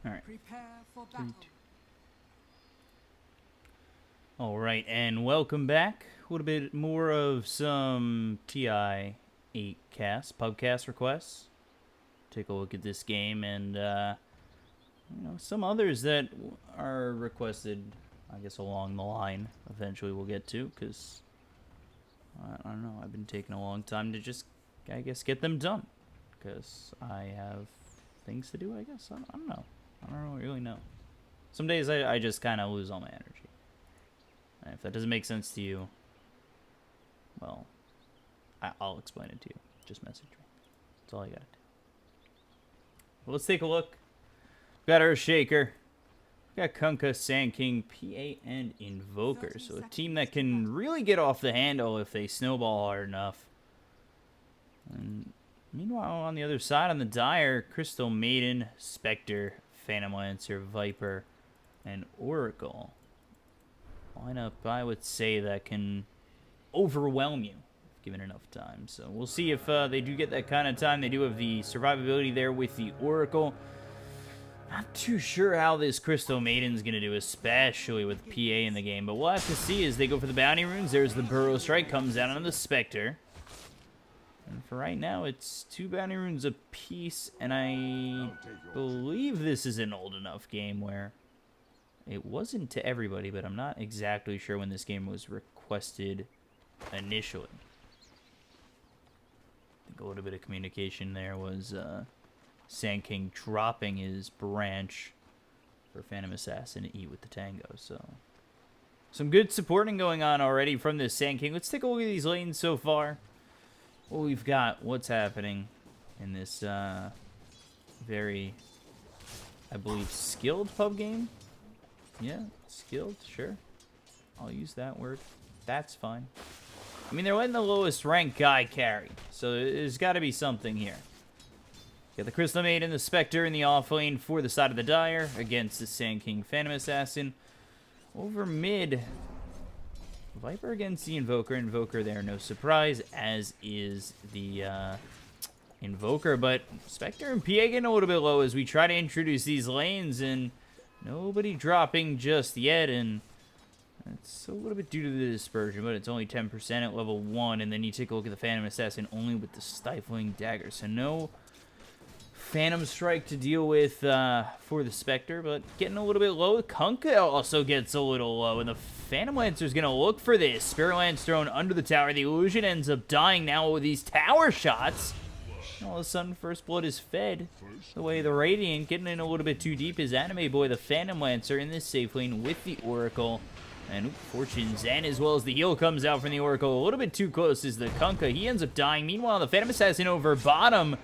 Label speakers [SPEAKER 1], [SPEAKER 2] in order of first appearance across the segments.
[SPEAKER 1] Alright.
[SPEAKER 2] Prepare for battle.
[SPEAKER 1] Alright, and welcome back. A little bit more of some TI8 pubcast requests. Take a look at this game and, some others that are requested, I guess, along the line. Eventually we'll get to, because, I don't know, I've been taking a long time to just, I guess, get them done. Because I have things to do, I guess. I don't know. I don't really know. Some days I just kind of lose all my energy. And if that doesn't make sense to you, well, I'll explain it to you. Just message me. That's all I gotta do. Well, let's take a look. Got our Shaker. Got Kunkka, Sand King, PA, and Invoker. So a team that can really get off the handle if they snowball hard enough. And meanwhile, on the other side, on the Dire, Crystal Maiden, Spectre, Phantom Lancer, Viper, and Oracle. Lineup, I would say, that can overwhelm you if given enough time. So we'll see if they do get that kind of time. They do have the survivability there with the Oracle. Not too sure how this Crystal Maiden's going to do, especially with PA in the game. But we'll have to see as they go for the bounty runes. There's the Burrow Strike, comes down on the Spectre. And for right now, it's 2 bounty runes apiece. And I believe this is an old enough game where it wasn't to everybody, but I'm not exactly sure when this game was requested initially. I think a little bit of communication there was Sand King dropping his branch for Phantom Assassin to eat with the Tango. So some good supporting going on already from this Sand King. Let's take a look at these lanes so far. What we've got, what's happening in this very, I believe, skilled pub game. Yeah, skilled, sure. I'll use that word. That's fine. I mean, they're letting the lowest ranked guy carry, so there's got to be something here. Got the Crystal Maiden, the Spectre in the off lane for the side of the Dire against the Sand King Phantom Assassin. Over mid, Viper against the Invoker. Invoker there, no surprise, as is the Invoker. But Spectre and PA getting a little bit low as we try to introduce these lanes, and nobody dropping just yet, and it's a little bit due to the dispersion, but it's only 10% at level 1, and then you take a look at the Phantom Assassin only with the Stifling Dagger, so no Phantom Strike to deal with for the Spectre, but getting a little bit low. Kunkka also gets a little low, and the Phantom Lancer's going to look for this. Spirit Lance thrown under the tower. The Illusion ends up dying now with these tower shots. All of a sudden, First Blood is fed. The way the Radiant getting in a little bit too deep is Anime Boy, the Phantom Lancer, in this safe lane with the Oracle. And Fortune Zen, as well as the heal comes out from the Oracle. A little bit too close is the Kunkka. He ends up dying. Meanwhile, the Phantom Assassin over bottom.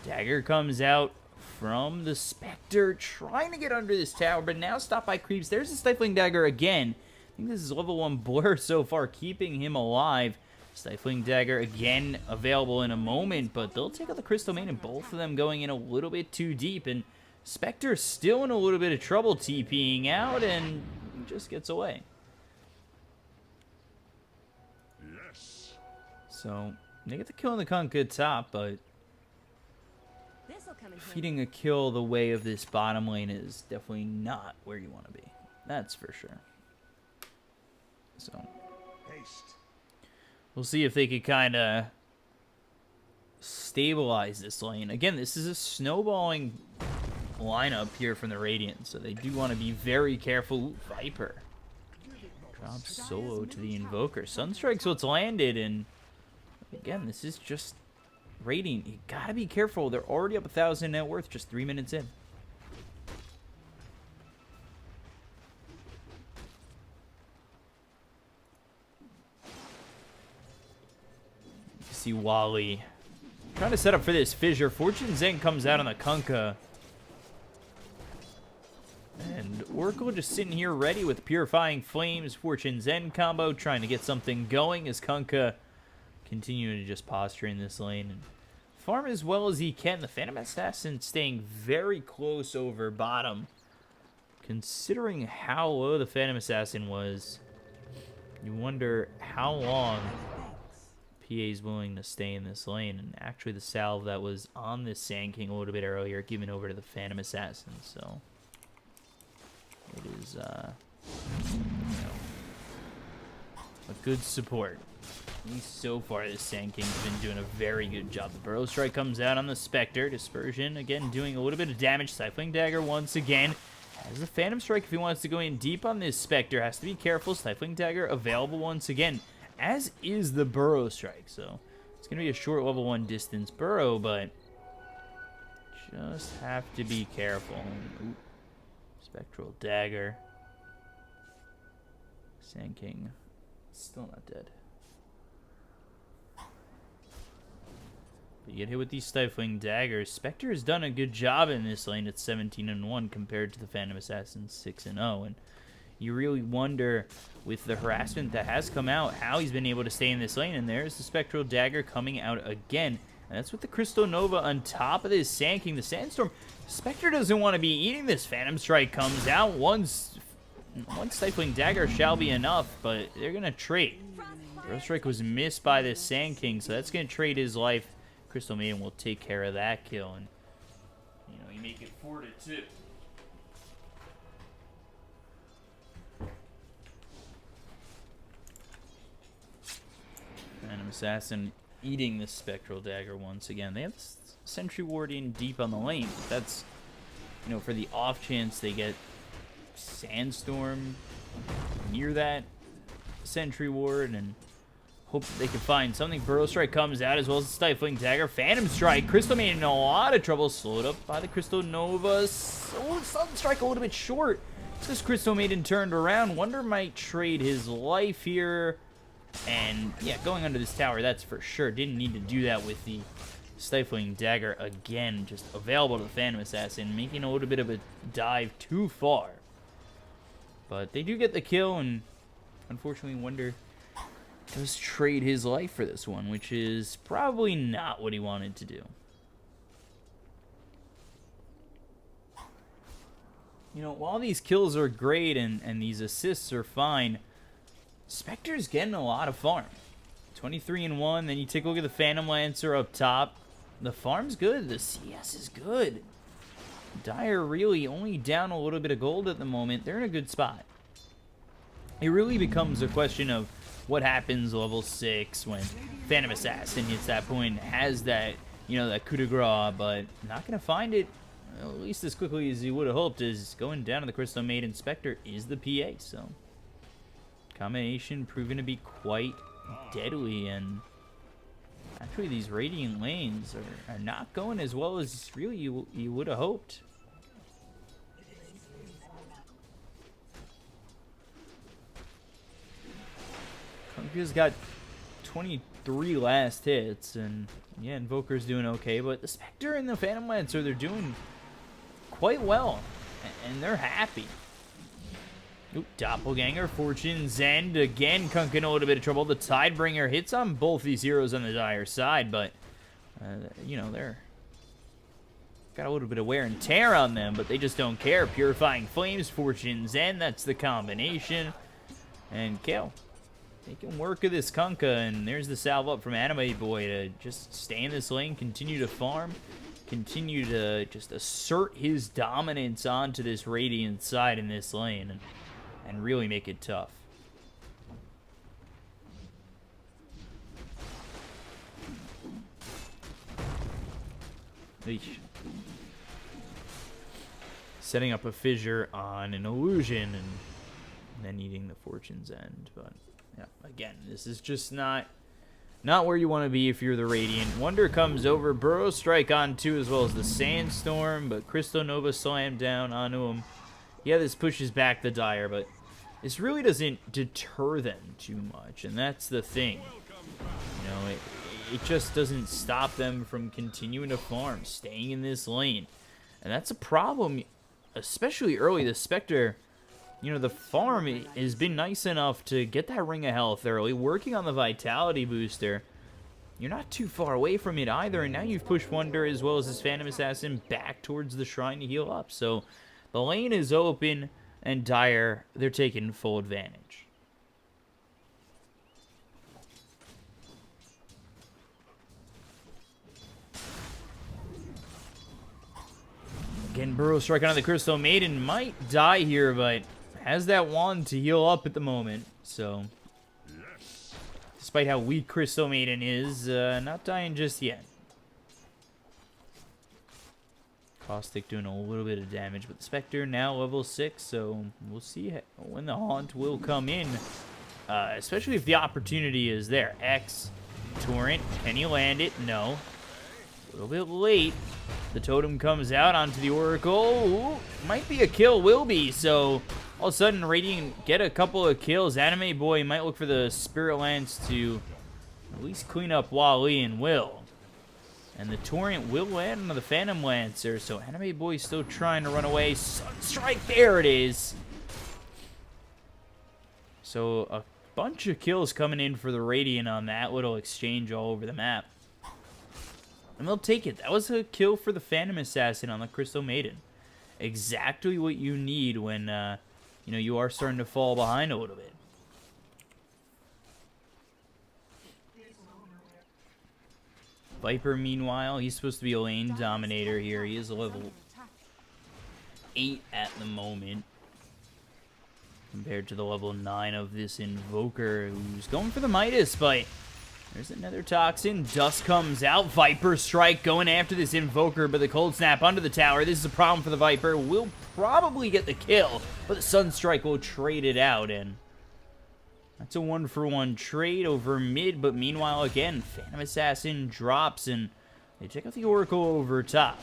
[SPEAKER 1] Dagger comes out from the Spectre, trying to get under this tower, but now stopped by creeps. There's the Stifling Dagger again. I think this is level 1 Blur so far, keeping him alive. Stifling Dagger again available in a moment, but they'll take out the Crystal Maiden, both of them going in a little bit too deep, and Spectre still in a little bit of trouble TPing out, and just gets away.
[SPEAKER 2] Yes.
[SPEAKER 1] So, they get the kill on the Kunkka top, but feeding a kill the way of this bottom lane is definitely not where you want to be. That's for sure. So
[SPEAKER 2] Haste.
[SPEAKER 1] we'll see if they could kind of stabilize this lane. Again, this is a snowballing lineup here from the Radiant, so they do want to be very careful. Ooh, Viper drops solo to the Invoker. Sunstrike's what's landed, and again, this is just Radiant. You gotta be careful. They're already up 1,000 net worth just 3 minutes in. You see Wally trying to set up for this fissure. Fortune Zen comes out on the Kunkka. And Oracle just sitting here ready with Purifying Flames. Fortune Zen combo trying to get something going as Kunkka continuing to just posture in this lane and farm as well as he can. The Phantom Assassin staying very close over bottom. Considering how low the Phantom Assassin was, you wonder how long PA's willing to stay in this lane. And actually the salve that was on this Sand King a little bit earlier given over to the Phantom Assassin. So it is, you know, a good support. At least so far, this Sand King's been doing a very good job. The Burrow Strike comes out on the Spectre. Dispersion, again, doing a little bit of damage. Stifling Dagger once again. Has the Phantom Strike if he wants to go in deep on this Spectre. Has to be careful. Stifling Dagger available once again, as is the Burrow Strike. So it's going to be a short level 1 distance Burrow, but just have to be careful. Ooh. Spectral Dagger. Sand King still not dead. But you get hit with these Stifling Daggers. Spectre has done a good job in this lane at 17-1 compared to the Phantom Assassin 6-0. And you really wonder, with the harassment that has come out, how he's been able to stay in this lane. And there's the Spectral Dagger coming out again. And that's with the Crystal Nova on top of this Sand King. The Sandstorm, Spectre doesn't want to be eating this. Phantom Strike comes out. One Stifling Dagger shall be enough, but they're going to trade. Burrow Strike was missed by this Sand King, so that's going to trade his life. Crystal Maiden will take care of that kill, and you know, you make it 4-2. Phantom Assassin eating the Spectral Dagger once again. They have Sentry Ward in deep on the lane, but that's, you know, for the off chance they get Sandstorm near that Sentry Ward, and hope that they can find something. Burrow Strike comes out, as well as the Stifling Dagger. Phantom Strike. Crystal Maiden in a lot of trouble. Slowed up by the Crystal Nova. Sudden Strike a little bit short. This Crystal Maiden turned around. Wonder might trade his life here. And, yeah, going under this tower, that's for sure. Didn't need to do that with the Stifling Dagger again. Just available to the Phantom Assassin. Making a little bit of a dive too far. But they do get the kill, and unfortunately Wonder does trade his life for this one, which is probably not what he wanted to do. You know, while these kills are great and these assists are fine, Spectre's getting a lot of farm. 23-1, then you take a look at the Phantom Lancer up top. The farm's good, the CS is good. Dire really only down a little bit of gold at the moment. They're in a good spot. It really becomes a question of what happens level 6 when Phantom Assassin hits that point, has that, you know, that coup de grace, but not going to find it, well, at least as quickly as he would have hoped, is going down to the Crystal Maiden. Spectre is the PA, so combination proven to be quite deadly, and actually these Radiant lanes are not going as well as really you would have hoped. Kunka's got 23 last hits, and yeah, Invoker's doing okay, but the Spectre and the Phantom Lancer, they're doing quite well, and they're happy. Oop, Doppelganger, Fortune's End, again, Kunk in a little bit of trouble. The Tidebringer hits on both these heroes on the Dire side, but, you know, they're got a little bit of wear and tear on them, but they just don't care. Purifying Flames, Fortune's End, that's the combination, and Kale making work of this Kunkka, and there's the salve up from Anime Boy to just stay in this lane, continue to farm, continue to just assert his dominance onto this Radiant side in this lane, and really make it tough. Eesh. Setting up a fissure on an illusion, and then eating the Fortune's End, but yeah, again, this is just not where you want to be if you're the Radiant. Wonder comes over, Burrow Strike on too, as well as the Sandstorm, but Crystal Nova slammed down onto him. Yeah, this pushes back the Dire, but this really doesn't deter them too much, and that's the thing. You know, it just doesn't stop them from continuing to farm, staying in this lane, and that's a problem, especially early. The Spectre, you know, the farm has been nice enough to get that Ring of Health early, working on the Vitality booster. You're not too far away from it either, and now you've pushed Wonder as well as his Phantom Assassin back towards the Shrine to heal up. So the lane is open, and Dire, they're taking full advantage. Again, Burrow strike onto the Crystal Maiden. Might die here, but has that wand to heal up at the moment. So, despite how weak Crystal Maiden is, not dying just yet. Caustic doing a little bit of damage, but the Spectre now level 6, so we'll see when the Haunt will come in. Especially if the opportunity is there. X, Torrent, can he land it? No. A little bit late. The totem comes out onto the Oracle. Ooh, might be a kill, will be. So, all of a sudden, Radiant get a couple of kills. Anime Boy might look for the Spirit Lance to at least clean up Wally, and will. And the Torrent will land on the Phantom Lancer. So, Anime Boy still trying to run away. Sunstrike, there it is. So, a bunch of kills coming in for the Radiant on that little exchange all over the map. And they'll take it. That was a kill for the Phantom Assassin on the Crystal Maiden. Exactly what you need when, you know, you are starting to fall behind a little bit. Viper, meanwhile, he's supposed to be a lane dominator here. He is a level 8 at the moment, compared to the level 9 of this Invoker, who's going for the Midas, but there's another Toxin. Dust comes out. Viper Strike going after this Invoker, but the Cold Snap under the tower. This is a problem for the Viper. Will probably get the kill, but the Sunstrike will trade it out, and that's a 1-for-1 trade over mid, but meanwhile, again, Phantom Assassin drops, and they check out the Oracle over top.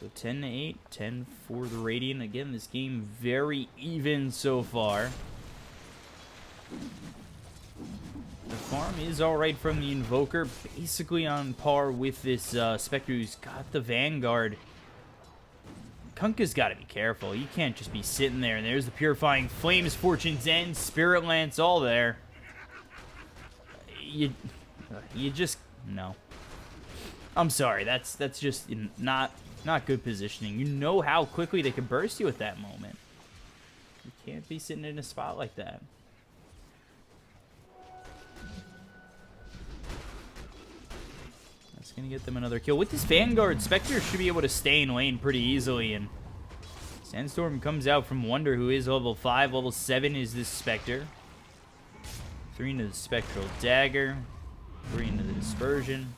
[SPEAKER 1] So 10-8, 10 for the Radiant. Again, this game very even so far. The farm is alright from the Invoker, basically on par with this Spectre who's got the Vanguard. Kunkka's got to be careful. You can't just be sitting there. And there's the Purifying Flames, Fortune's End, Spirit Lance, all there. You just, no. I'm sorry, that's just not good positioning. You know how quickly they can burst you at that moment. You can't be sitting in a spot like that. That's going to get them another kill. With this Vanguard, Spectre should be able to stay in lane pretty easily. And Sandstorm comes out from Wonder, who is level 5. Level 7 is this Spectre. 3 into the Spectral Dagger. 3 into the Dispersion.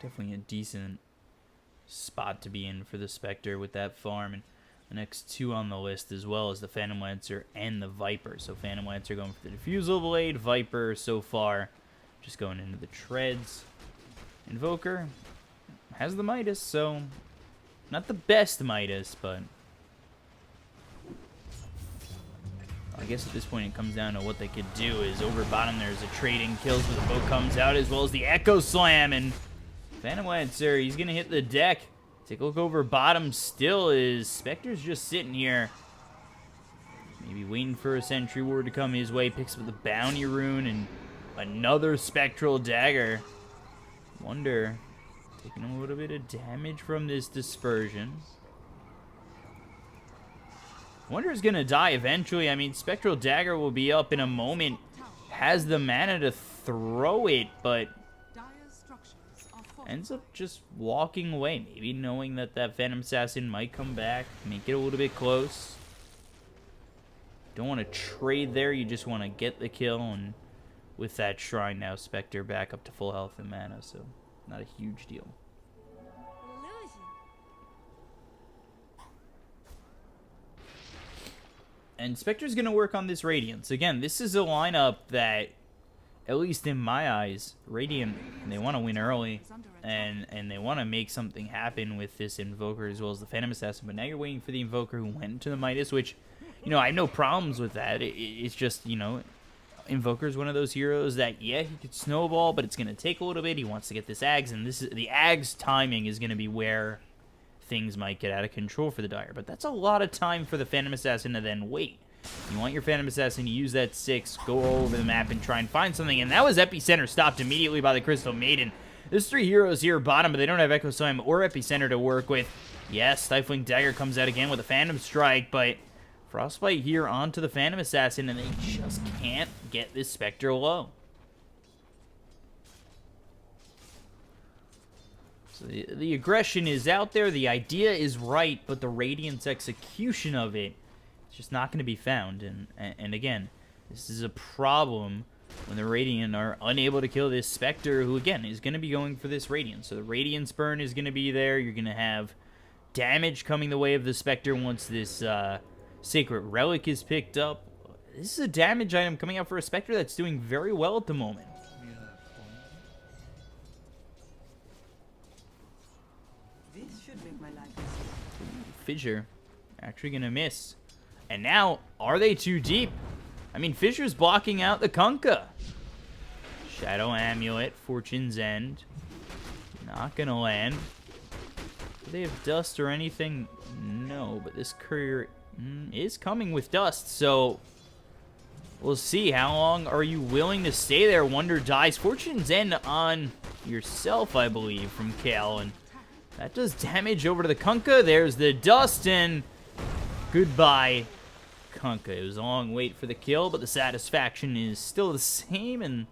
[SPEAKER 1] Definitely a decent spot to be in for the Spectre with that farm. And the next 2 on the list, as well as the Phantom Lancer and the Viper. So Phantom Lancer going for the Diffusal Blade. Viper so far just going into the Treads. Invoker has the Midas, so not the best Midas, but I guess at this point it comes down to what they could do. Is over bottom there's a trading kills where the boat comes out, as well as the Echo Slam, and Phantom Lancer, he's gonna hit the deck. Take a look over bottom. Still is Spectre's just sitting here, maybe waiting for a Sentry Ward to come his way. Picks up the Bounty Rune and another Spectral Dagger. Wonder taking a little bit of damage from this Dispersion. Wonder is gonna die eventually. I mean, Spectral Dagger will be up in a moment. Has the mana to throw it, but ends up just walking away. Maybe knowing that that Phantom Assassin might come back, make it a little bit close. Don't want to trade there. You just want to get the kill, and with that Shrine now, Spectre back up to full health and mana, so not a huge deal. And Spectre's going to work on this Radiance. Again, this is a lineup that, at least in my eyes, Radiant, they want to win early, and they want to make something happen with this Invoker as well as the Phantom Assassin. But now you're waiting for the Invoker who went to the Midas, which, you know, I have no problems with that. It's just, you know, Invoker is one of those heroes that, yeah, he could snowball, but it's going to take a little bit. He wants to get this Ags, and this is the Ags timing is going to be where things might get out of control for the Dire. But that's a lot of time for the Phantom Assassin to then wait. You want your Phantom Assassin to use that 6, go all over the map and try and find something. And that was Epicenter stopped immediately by the Crystal Maiden. There's 3 heroes here bottom, but they don't have Echo Slam or Epicenter to work with. Yes, Stifling Dagger comes out again with a Phantom Strike, but Frostbite here onto the Phantom Assassin, and they just can't get this Spectre low. So the aggression is out there, the idea is right, but the Radiant's execution of it is just not going to be found. And again, this is a problem when the Radiant are unable to kill this Spectre, who again is going to be going for this Radiant. So the Radiant's burn is going to be there. You're going to have damage coming the way of the Spectre once this Sacred Relic is picked up. This is a damage item coming out for a Spectre that's doing very well at the moment.
[SPEAKER 3] This should make my life easier.
[SPEAKER 1] Fissure actually gonna miss. And now, are they too deep? I mean, Fissure's blocking out the Kunkka. Shadow Amulet, Fortune's End. Not gonna land. Do they have dust or anything? No, but this courier is coming with dust, so we'll see. How long are you willing to stay there? Wonder dies. Fortune's End on yourself, I believe, from Kale, and that does damage over to the Kunkka. There's the dust, and goodbye, Kunkka. It was a long wait for the kill, but the satisfaction is still the same, and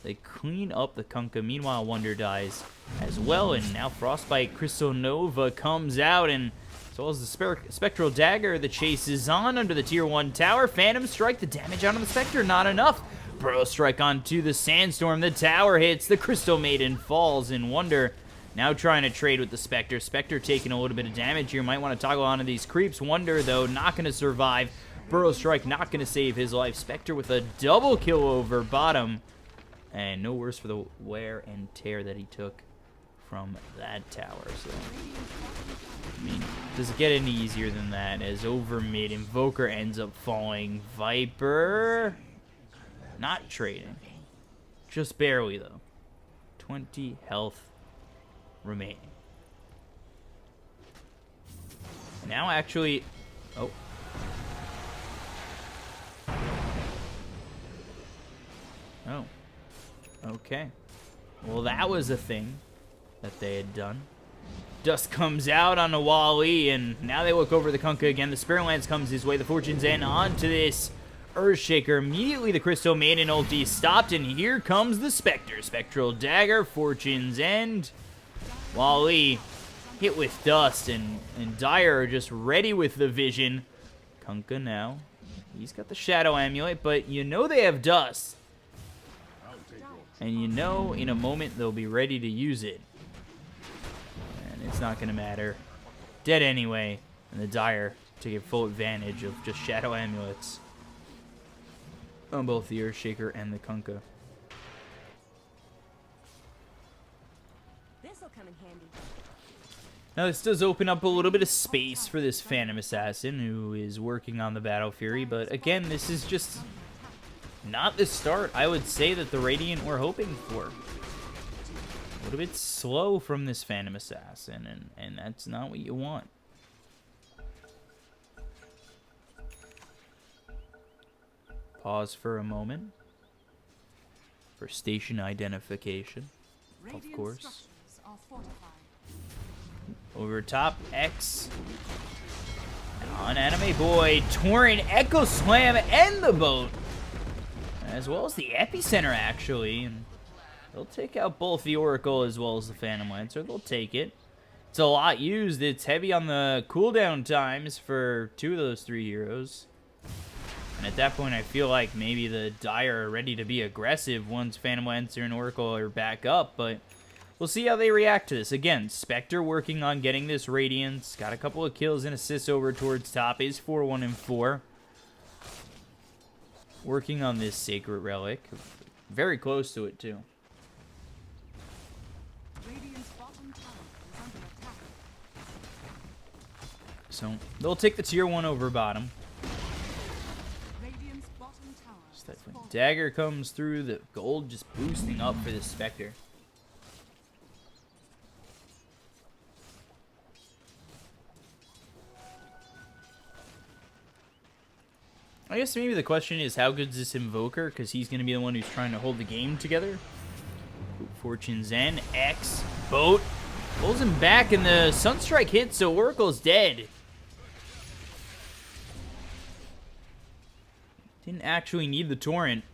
[SPEAKER 1] they clean up the Kunkka. Meanwhile, Wonder dies as well, and now Frostbite Crystal Nova comes out, and as well as the Spectral Dagger. The chase is on under the Tier 1 tower. Phantom Strike, the damage out on the Spectre, not enough. Burrow Strike onto the Sandstorm. The tower hits. The Crystal Maiden falls, and Wonder now trying to trade with the Spectre. Spectre taking a little bit of damage here. Might want to toggle onto these creeps. Wonder, though, not going to survive. Burrow Strike not going to save his life. Spectre with a double kill over bottom. And no worse for the wear and tear that he took from that tower. So, I mean, does it get any easier than that? As over mid, Invoker ends up falling. Viper not trading. Just barely, though. 20 health remaining. Now, actually... Oh. Oh. Okay. Well, that was a thing that they had done. Dust comes out on a Wally, and now they look over the Kunkka again. The Spirit Lance comes his way. The Fortune's End onto this Earthshaker. Immediately, the Crystal Maiden ulti stopped, and here comes the Spectre. Spectral Dagger, Fortune's End. Wally hit with dust, and Dire are just ready with the vision. Kunkka now. He's got the Shadow Amulet, but you know they have dust. And you know in a moment they'll be ready to use it. And it's not going to matter. Dead anyway. And the Dire to get full advantage of just Shadow Amulets on both the Earthshaker and the Kunkka.
[SPEAKER 3] This'll come in handy.
[SPEAKER 1] Now this does open up a little bit of space for this Phantom Assassin who is working on the Battle Fury. But again, this is just not the start, I would say, that the Radiant were hoping for. A little bit slow from this Phantom Assassin, and that's not what you want. Pause for a moment for station identification, of course. Over top, X. On Anime Boy, Torrent, Echo Slam, and the boat. As well as the Epicenter, actually. And they'll take out both the Oracle as well as the Phantom Lancer. They'll take it. It's a lot used. It's heavy on the cooldown times for two of those three heroes. And at that point, I feel like maybe the Dire are ready to be aggressive once Phantom Lancer and Oracle are back up. But we'll see how they react to this. Again, Spectre working on getting this Radiance. Got a couple of kills and assists over towards top. Is 4-1 and 4. Working on this Sacred Relic. Very close to it, too. So, they'll take the Tier 1 over bottom. Dagger comes through. The gold just boosting up for this Spectre. I guess maybe the question is, how good is this Invoker? Because he's going to be the one who's trying to hold the game together. Fortune's End, X, boat. Pulls him back, and the Sunstrike hits, so Oracle's dead. Didn't actually need the Torrent.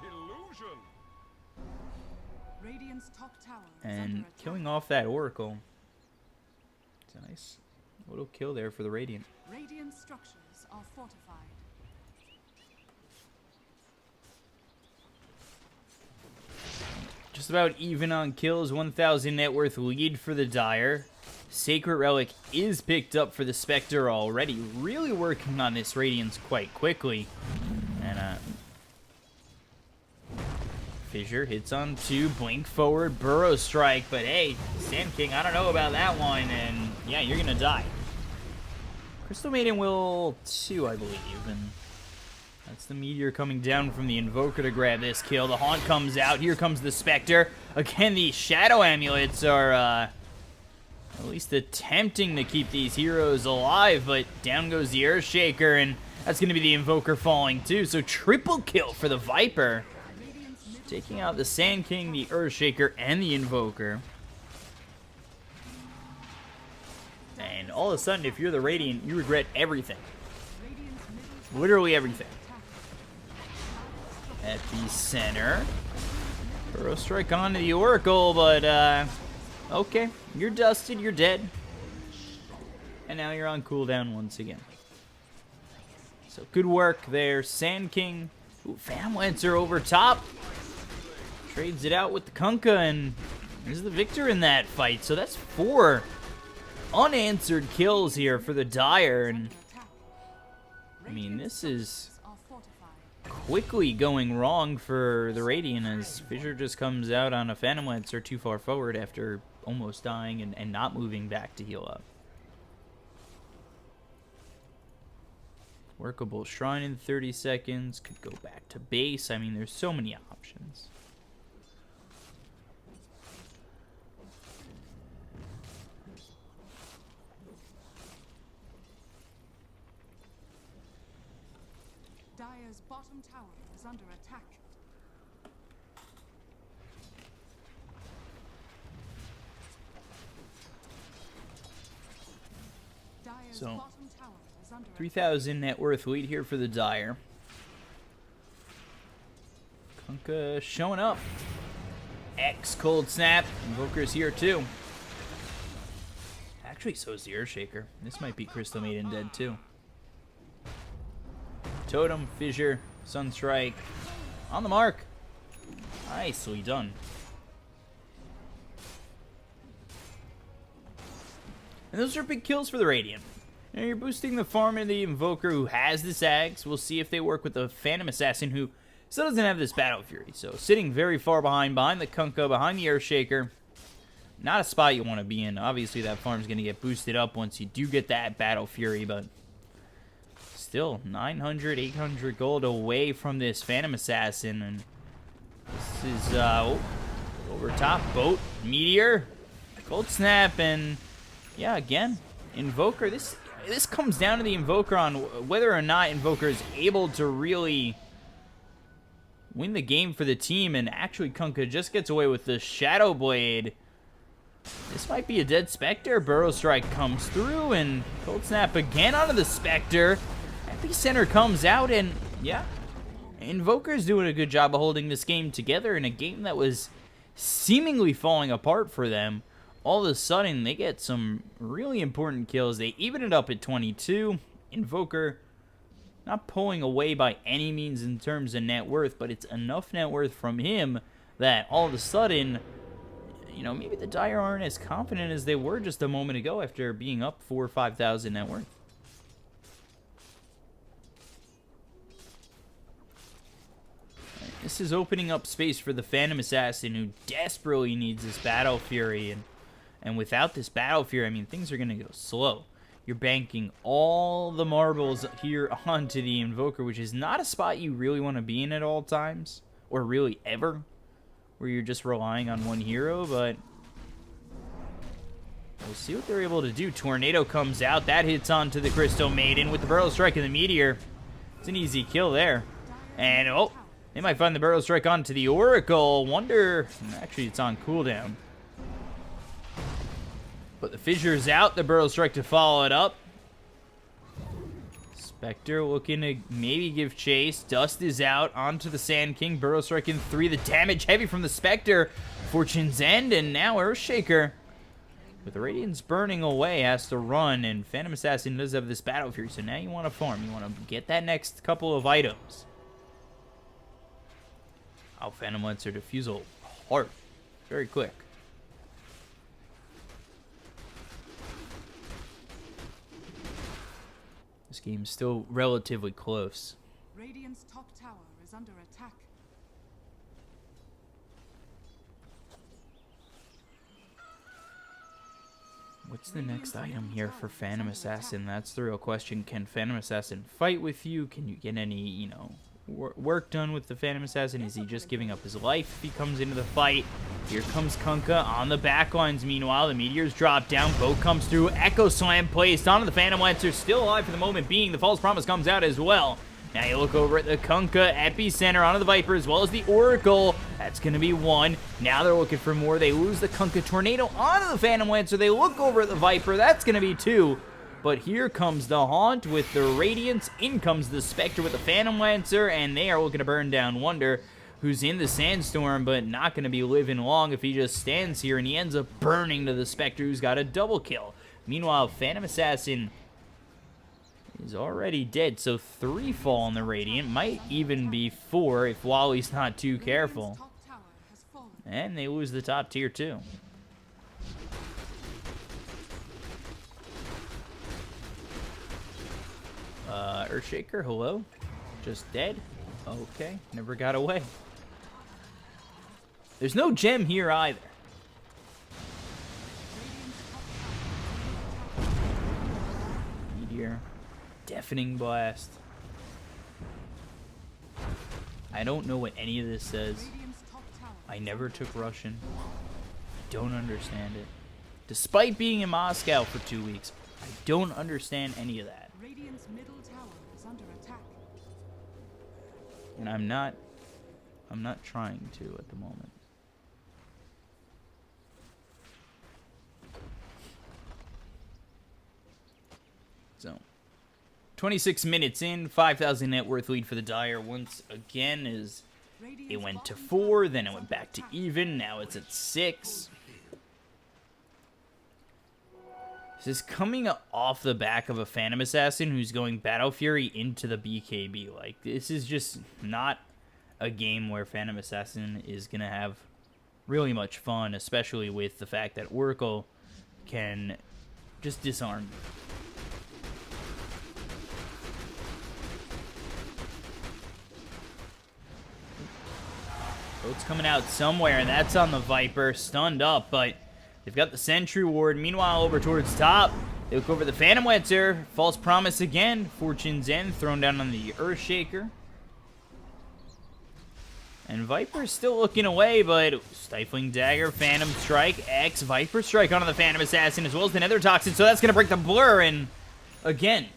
[SPEAKER 2] Illusion.
[SPEAKER 4] Radiant's top tower
[SPEAKER 1] And killing off that Oracle. It's a nice little kill there for the Radiant.
[SPEAKER 2] Radiant structures are fortified.
[SPEAKER 1] Just about even on kills, 1,000 net worth lead for the Dire. Sacred Relic is picked up for the Spectre already. Really working on this Radiance quite quickly. And Fissure hits on 2, blink forward, Burrow Strike, but hey, Sand King, I don't know about that one, and yeah, you're gonna die. Crystal Maiden will too, I believe, and that's the Meteor coming down from the Invoker to grab this kill. The Haunt comes out, here comes the Spectre. Again, the Shadow Amulets are at least attempting to keep these heroes alive, but down goes the Earthshaker, and that's gonna be the Invoker falling too, so triple kill for the Viper. Taking out the Sand King, the Earthshaker, and the Invoker. And all of a sudden, if you're the Radiant, you regret everything. Literally everything. At the center. Burrow Strike onto the Oracle, but, okay. You're dusted, you're dead. And now you're on cooldown once again. So, good work there. Sand King. Ooh, Phantom Lancer over top. Trades it out with the Kunkka, and is the victor in that fight. So that's 4 unanswered kills here for the Dire, and I mean, this is quickly going wrong for the Radiant as Fissure just comes out on a Phantom Lancer too far forward after almost dying and not moving back to heal up. Workable Shrine in 30 seconds, could go back to base. I mean, there's so many options.
[SPEAKER 2] Dire's bottom tower is under attack. Dire's
[SPEAKER 1] So,
[SPEAKER 2] bottom tower is under
[SPEAKER 1] 3,000 net worth lead here for the Dire. Kunkka showing up. X Cold Snap. Invoker's here too. Actually, so is the Earthshaker. This might be Crystal Maiden dead too. Totem, Fissure, Sunstrike. On the mark. Nicely done. And those are big kills for the Radiant. Now you're boosting the farm of the Invoker who has this Axe. We'll see if they work with the Phantom Assassin who still doesn't have this Battle Fury. So sitting very far behind the Kunkka, behind the Earthshaker. Not a spot you want to be in. Obviously that farm's going to get boosted up once you do get that Battle Fury, but still 900, 800 gold away from this Phantom Assassin, and this is over top. Boat, Meteor, Cold Snap, and yeah, again, Invoker. This comes down to the Invoker on whether or not Invoker is able to really win the game for the team, and actually Kunkka just gets away with the Shadow Blade. This might be a dead Spectre. Burrow Strike comes through, and Cold Snap again onto the Spectre. Epicenter comes out, and yeah, Invoker's doing a good job of holding this game together in a game that was seemingly falling apart for them. All of a sudden, they get some really important kills. They even it up at 22. Invoker not pulling away by any means in terms of net worth, but it's enough net worth from him that all of a sudden, you know, maybe the Dire aren't as confident as they were just a moment ago after being up 4,000 or 5,000 net worth. This is opening up space for the Phantom Assassin, who desperately needs this Battle Fury, and without this Battle Fury, I mean, things are going to go slow. You're banking all the marbles here onto the Invoker, which is not a spot you really want to be in at all times, or really ever, where you're just relying on one hero, but we'll see what they're able to do. Tornado comes out, that hits onto the Crystal Maiden with the Burrow Strike and the Meteor. It's an easy kill there. And, oh, they might find the Burrow Strike onto the Oracle. Wonder, actually it's on cooldown. But the Fissure's out, the Burrow Strike to follow it up. Spectre looking to maybe give chase. Dust is out onto the Sand King. Burrow Strike in 3. The damage heavy from the Spectre. Fortune's End, and now Earthshaker, with the Radiance burning away, has to run, and Phantom Assassin does have this Battle Fury, so now you want to farm. You want to get that next couple of items. Oh, Phantom Lancer Diffusal hard. Very quick. This game's still relatively close.
[SPEAKER 2] Radiant's top tower is under attack.
[SPEAKER 1] What's the next item here for Phantom Assassin? That's the real question. Can Phantom Assassin fight with you? Can you get any, you know, work done with the Phantom Assassin? Is he just giving up his life if he comes into the fight? Here comes Kunkka on the backlines. Meanwhile, the meteors drop down. Poke comes through. Echo Slam placed onto the Phantom Lancer. Still alive for the moment being. The False Promise comes out as well. Now you look over at the Kunkka Epicenter onto the Viper as well as the Oracle. That's going to be one. Now they're looking for more. They lose the Kunkka Tornado onto the Phantom Lancer. They look over at the Viper. That's going to be two. But here comes the Haunt with the Radiance. In comes the Spectre with the Phantom Lancer. And they are looking to burn down Wonder, who's in the Sandstorm, but not going to be living long if he just stands here. And he ends up burning to the Spectre, who's got a double kill. Meanwhile, Phantom Assassin is already dead, so 3 fall on the Radiant. Might even be 4 if Wally's not too careful.
[SPEAKER 2] Top tower has fallen.
[SPEAKER 1] And they lose the top tier too. Earthshaker, hello? Just dead? Okay, never got away. There's no gem here either. Meteor. Deafening blast. I don't know what any of this says.
[SPEAKER 2] Radiant's top tower.
[SPEAKER 1] I never took Russian. I don't understand it. Despite being in Moscow for 2 weeks, I don't understand any of that.
[SPEAKER 2] Radiant's middle tower is under attack.
[SPEAKER 1] And I'm not trying to at the moment. So 26 minutes in, 5,000 net worth lead for the Dire once again as it went to 4, then it went back to even, now it's at 6. This is coming off the back of a Phantom Assassin who's going Battle Fury into the BKB. Like, this is just not a game where Phantom Assassin is going to have really much fun, especially with the fact that Oracle can just disarm you. Boat's coming out somewhere, and that's on the Viper, stunned up, but they've got the Sentry Ward. Meanwhile, over towards top, they look over the Phantom Lancer. False Promise again. Fortune's End thrown down on the Earthshaker. And Viper's still looking away, but Stifling Dagger, Phantom Strike, X, Viper Strike onto the Phantom Assassin, as well as the Nether Toxin, so that's going to break the blur, and again,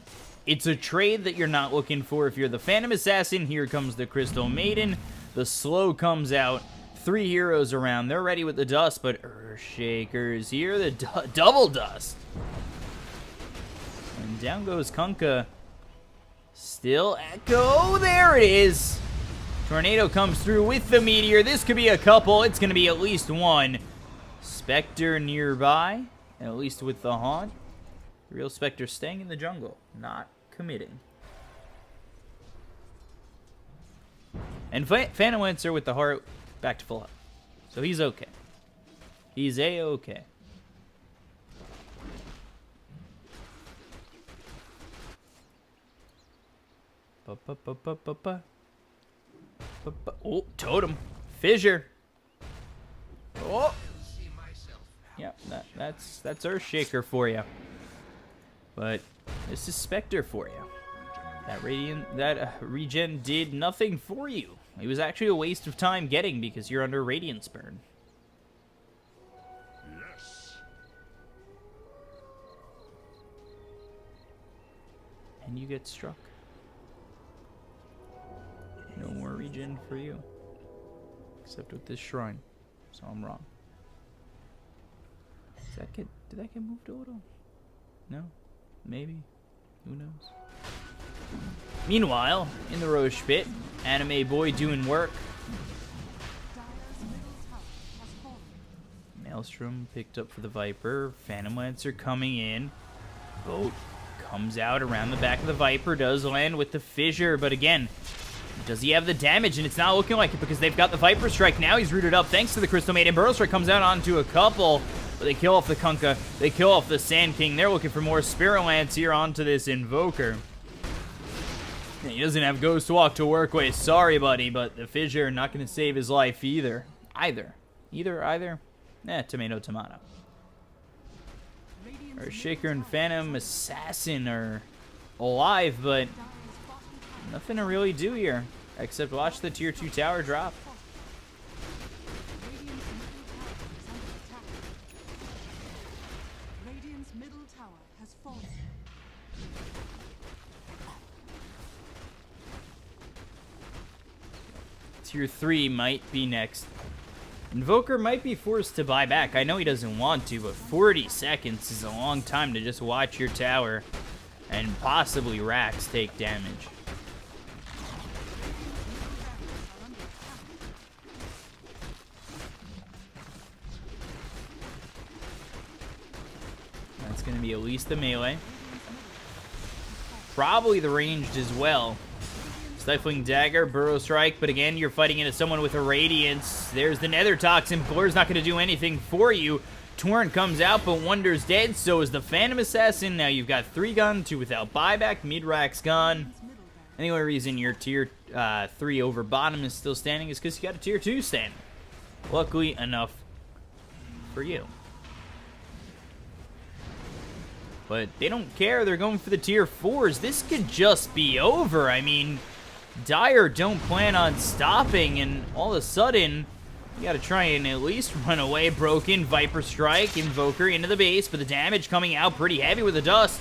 [SPEAKER 1] it's a trade that you're not looking for if you're the Phantom Assassin. Here comes the Crystal Maiden. The slow comes out. 3 heroes around. They're ready with the dust, but Earthshaker's here. The double dust. And down goes Kunkka. Still Echo. There it is. Tornado comes through with the meteor. This could be a couple. It's going to be at least one. Spectre nearby. And at least with the Haunt. The real Spectre staying in the jungle. Not committing. And Phantom Lancer with the heart back to full health. So he's okay. He's A-okay. Oh, Totem. Fissure. Oh. Yeah, that's Earthshaker for you. But this is Spectre for you. That regen did nothing for you. It was actually a waste of time getting because you're under Radiance Burn.
[SPEAKER 4] Yes.
[SPEAKER 1] And you get struck. No more regen for you. Except with this shrine. So I'm wrong. Did that get moved a little? No? Maybe? Who knows? Meanwhile, in the Roche Pit, Anime Boy doing work.
[SPEAKER 2] Dire's middle tower has fallen.
[SPEAKER 1] Maelstrom picked up for the Viper. Phantom Lancer coming in. Boat comes out around the back of the Viper. Does land with the Fissure, but again, does he have the damage? And it's not looking like it because they've got the Viper Strike. Now he's rooted up thanks to the Crystal Maiden. Burrow Strike comes out onto a couple, but they kill off the Kunkka. They kill off the Sand King. They're looking for more Spirit Lance here onto this Invoker. He doesn't have Ghost Walk to work with. Sorry, buddy, but the Fissure not going to save his life either. Either. Tomato, tomato. Earthshaker and Phantom Assassin are alive, but nothing to really do here. Except watch the tier 2 tower drop.
[SPEAKER 2] Radiant's middle tower has fallen.
[SPEAKER 1] Tier 3 might be next. Invoker might be forced to buy back. I know he doesn't want to, but 40 seconds is a long time to just watch your tower and possibly Rax take damage. That's going to be at least the melee. Probably the ranged as well. Stifling Dagger, Burrow Strike, but again, you're fighting into someone with a Radiance. There's the Nether Toxin. Blur's not going to do anything for you. Torrent comes out, but Wonder's dead. So is the Phantom Assassin. Now you've got 3 gun, 2 without buyback, mid-rack's gone. And the only reason your tier 3 over bottom is still standing is because you got a tier 2 standing. Luckily enough for you. But they don't care. They're going for the tier 4s. This could just be over. I mean, Dire don't plan on stopping, and all of a sudden, you gotta try and at least run away. Broken, Viper Strike, Invoker into the base, but the damage coming out pretty heavy with the dust.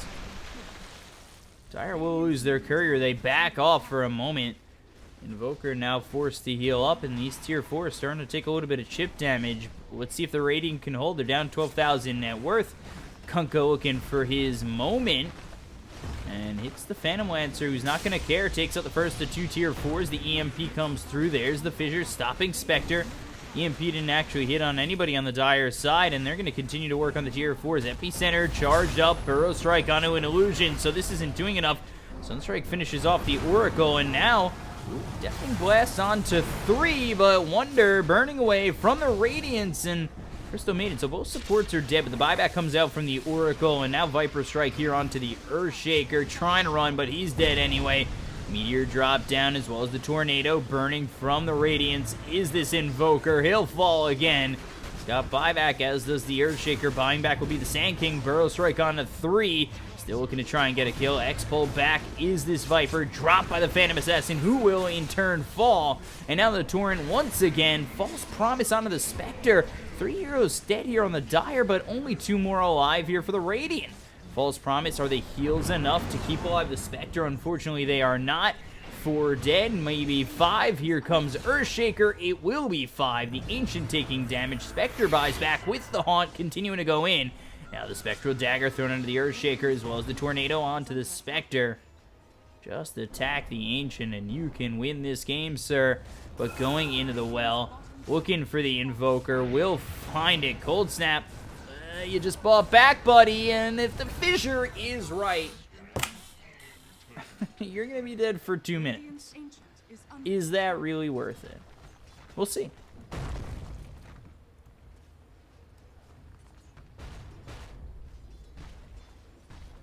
[SPEAKER 1] Dire will lose their courier. They back off for a moment. Invoker now forced to heal up, and these tier 4s are starting to take a little bit of chip damage. Let's see if the Radiant can hold. They're down 12,000 net worth. Kunkka looking for his moment. And hits the Phantom Lancer, who's not going to care. Takes out the first of 2 tier 4s. The EMP comes through. There's the Fissure stopping Spectre. EMP didn't actually hit on anybody on the Dire side, and they're going to continue to work on the tier 4s. Epicenter charged up. Burrow Strike onto an Illusion, so this isn't doing enough. Sunstrike finishes off the Oracle, and now Deafening Blast onto 3, but Wonder burning away from the Radiance, and Crystal Maiden, so both supports are dead, but the buyback comes out from the Oracle, and now Viper Strike here onto the Earthshaker, trying to run, but he's dead anyway. Meteor drop down as well as the Tornado burning from the Radiance. Is this Invoker? He'll fall again. He's got buyback, as does the Earthshaker. Buying back will be the Sand King. Burrow Strike onto 3. Still looking to try and get a kill. X-Pull back is this Viper. Dropped by the Phantom Assassin, who will in turn fall. And now the Torrent once again. False Promise onto the Spectre. 3 heroes dead here on the Dire, but only 2 more alive here for the Radiant. False Promise, are the heals enough to keep alive the Spectre? Unfortunately, they are not. 4 dead, maybe 5. Here comes Earthshaker. It will be 5. The Ancient taking damage. Spectre buys back with the Haunt continuing to go in. Now the Spectral Dagger thrown into the Earthshaker as well as the Tornado onto the Spectre. Just attack the Ancient and you can win this game, sir. But going into the well, looking for the Invoker, will find it. Cold Snap, you just bought back, buddy, and if the Fissure is right, you're going to be dead for 2 minutes. Is that really worth it? We'll see.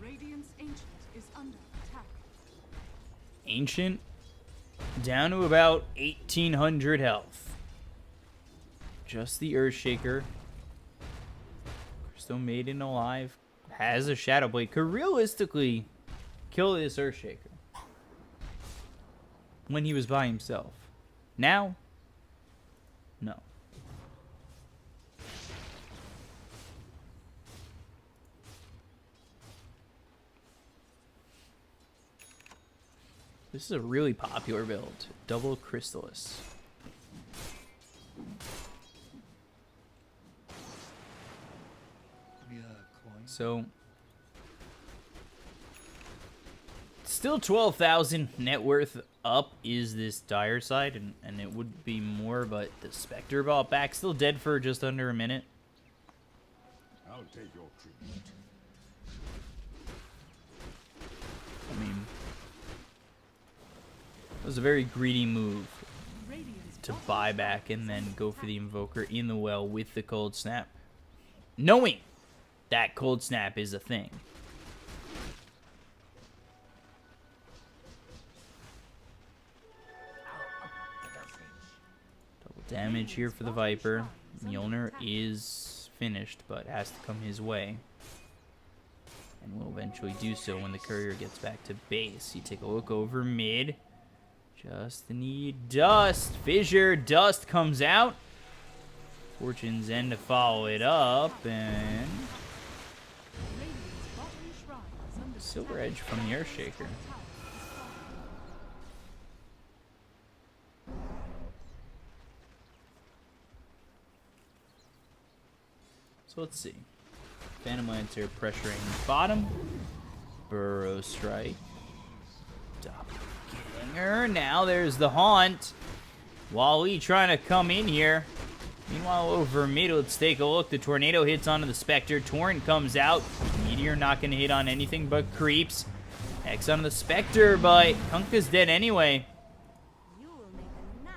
[SPEAKER 2] Radiant's Ancient is under attack.
[SPEAKER 1] Ancient down to about 1,800 health. Just the Earthshaker. Crystal Maiden alive. Has a Shadow Blade. Could realistically kill this Earthshaker when he was by himself. Now, no. This is a really popular build. Double Crystallis. So, still 12,000 net worth up is this Dire side, and it would be more, but the Spectre bought back, still dead for just under a minute.
[SPEAKER 4] I'll take your tribute.
[SPEAKER 1] I mean, it was a very greedy move
[SPEAKER 2] Radiant's
[SPEAKER 1] to
[SPEAKER 2] bottom
[SPEAKER 1] buy back and then go for the Invoker in the well with the Cold Snap, knowing that Cold Snap is a thing. Double damage here for the Viper. Mjolnir is finished, but has to come his way. And will eventually do so when the courier gets back to base. You take a look over mid. Just need dust. Fissure. Dust comes out. Fortune's End to follow it up. And
[SPEAKER 2] Radiant's bottom shrine is under
[SPEAKER 1] Silver
[SPEAKER 2] attack.
[SPEAKER 1] Edge from the Earthshaker. So let's see. Phantom Lancer pressuring bottom. Burrow Strike. Doppelganger. Now there's the Haunt. Wally trying to come in here. Meanwhile, over mid, let's take a look. The Tornado hits onto the Spectre. Torrent comes out. Meteor not going to hit on anything but creeps. X on the Spectre, but Kunkka's dead anyway.
[SPEAKER 5] You will make a nice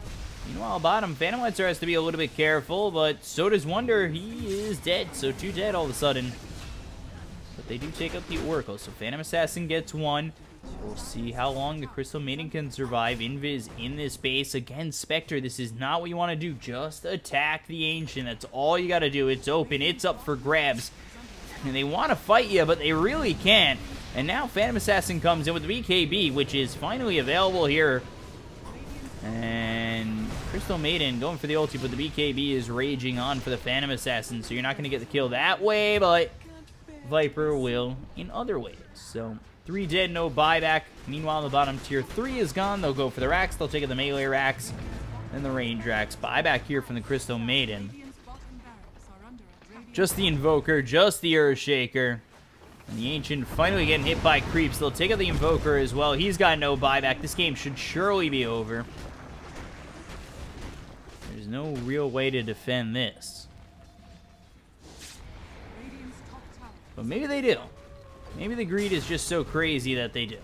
[SPEAKER 5] snow.
[SPEAKER 1] Meanwhile, bottom, Phantom Lancer has to be a little bit careful, but so does Wonder. He is dead, so 2 dead all of a sudden. But they do take up the Oracle, so Phantom Assassin gets 1. We'll see how long the Crystal Maiden can survive. Invis in this base. Again, Spectre, this is not what you want to do. Just attack the Ancient. That's all you got to do. It's open. It's up for grabs. And they want to fight you, but they really can't. And now Phantom Assassin comes in with the BKB, which is finally available here. And Crystal Maiden going for the ulti, but the BKB is raging on for the Phantom Assassin. So you're not going to get the kill that way, but Viper will in other ways. So 3 dead, no buyback. Meanwhile, the bottom tier 3 is gone. They'll go for the racks. They'll take the melee racks and the range racks. Buyback here from the Crystal Maiden.
[SPEAKER 2] Radiant's bottom barracks are under attack.
[SPEAKER 1] Just the Invoker, just the Earthshaker. And the Ancient finally getting hit by creeps. They'll take out the Invoker as well. He's got no buyback. This game should surely be over. There's no real way to defend this.
[SPEAKER 2] Radiant's top tower.
[SPEAKER 1] But maybe they do. Maybe the greed is just so crazy that they do.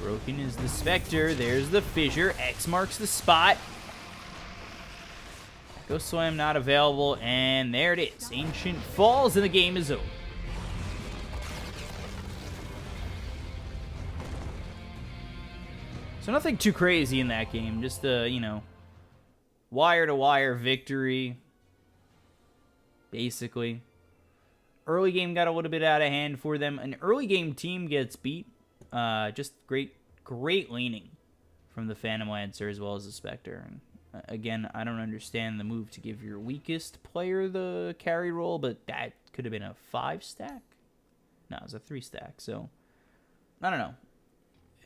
[SPEAKER 1] Broken is the Spectre. There's the Fissure. X marks the spot. Echo Slam not available. And there it is. Ancient falls and the game is over. So nothing too crazy in that game. Just a, you know, wire-to-wire victory. Basically. Early game got a little bit out of hand for them. An early game team gets beat. Just great laning from the Phantom Lancer as well as the Spectre. And again, I don't understand the move to give your weakest player the carry role, but that could have been a 5-stack. No, it was a 3-stack. So I don't know.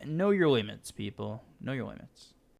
[SPEAKER 1] Know your limits, people. Know your limits.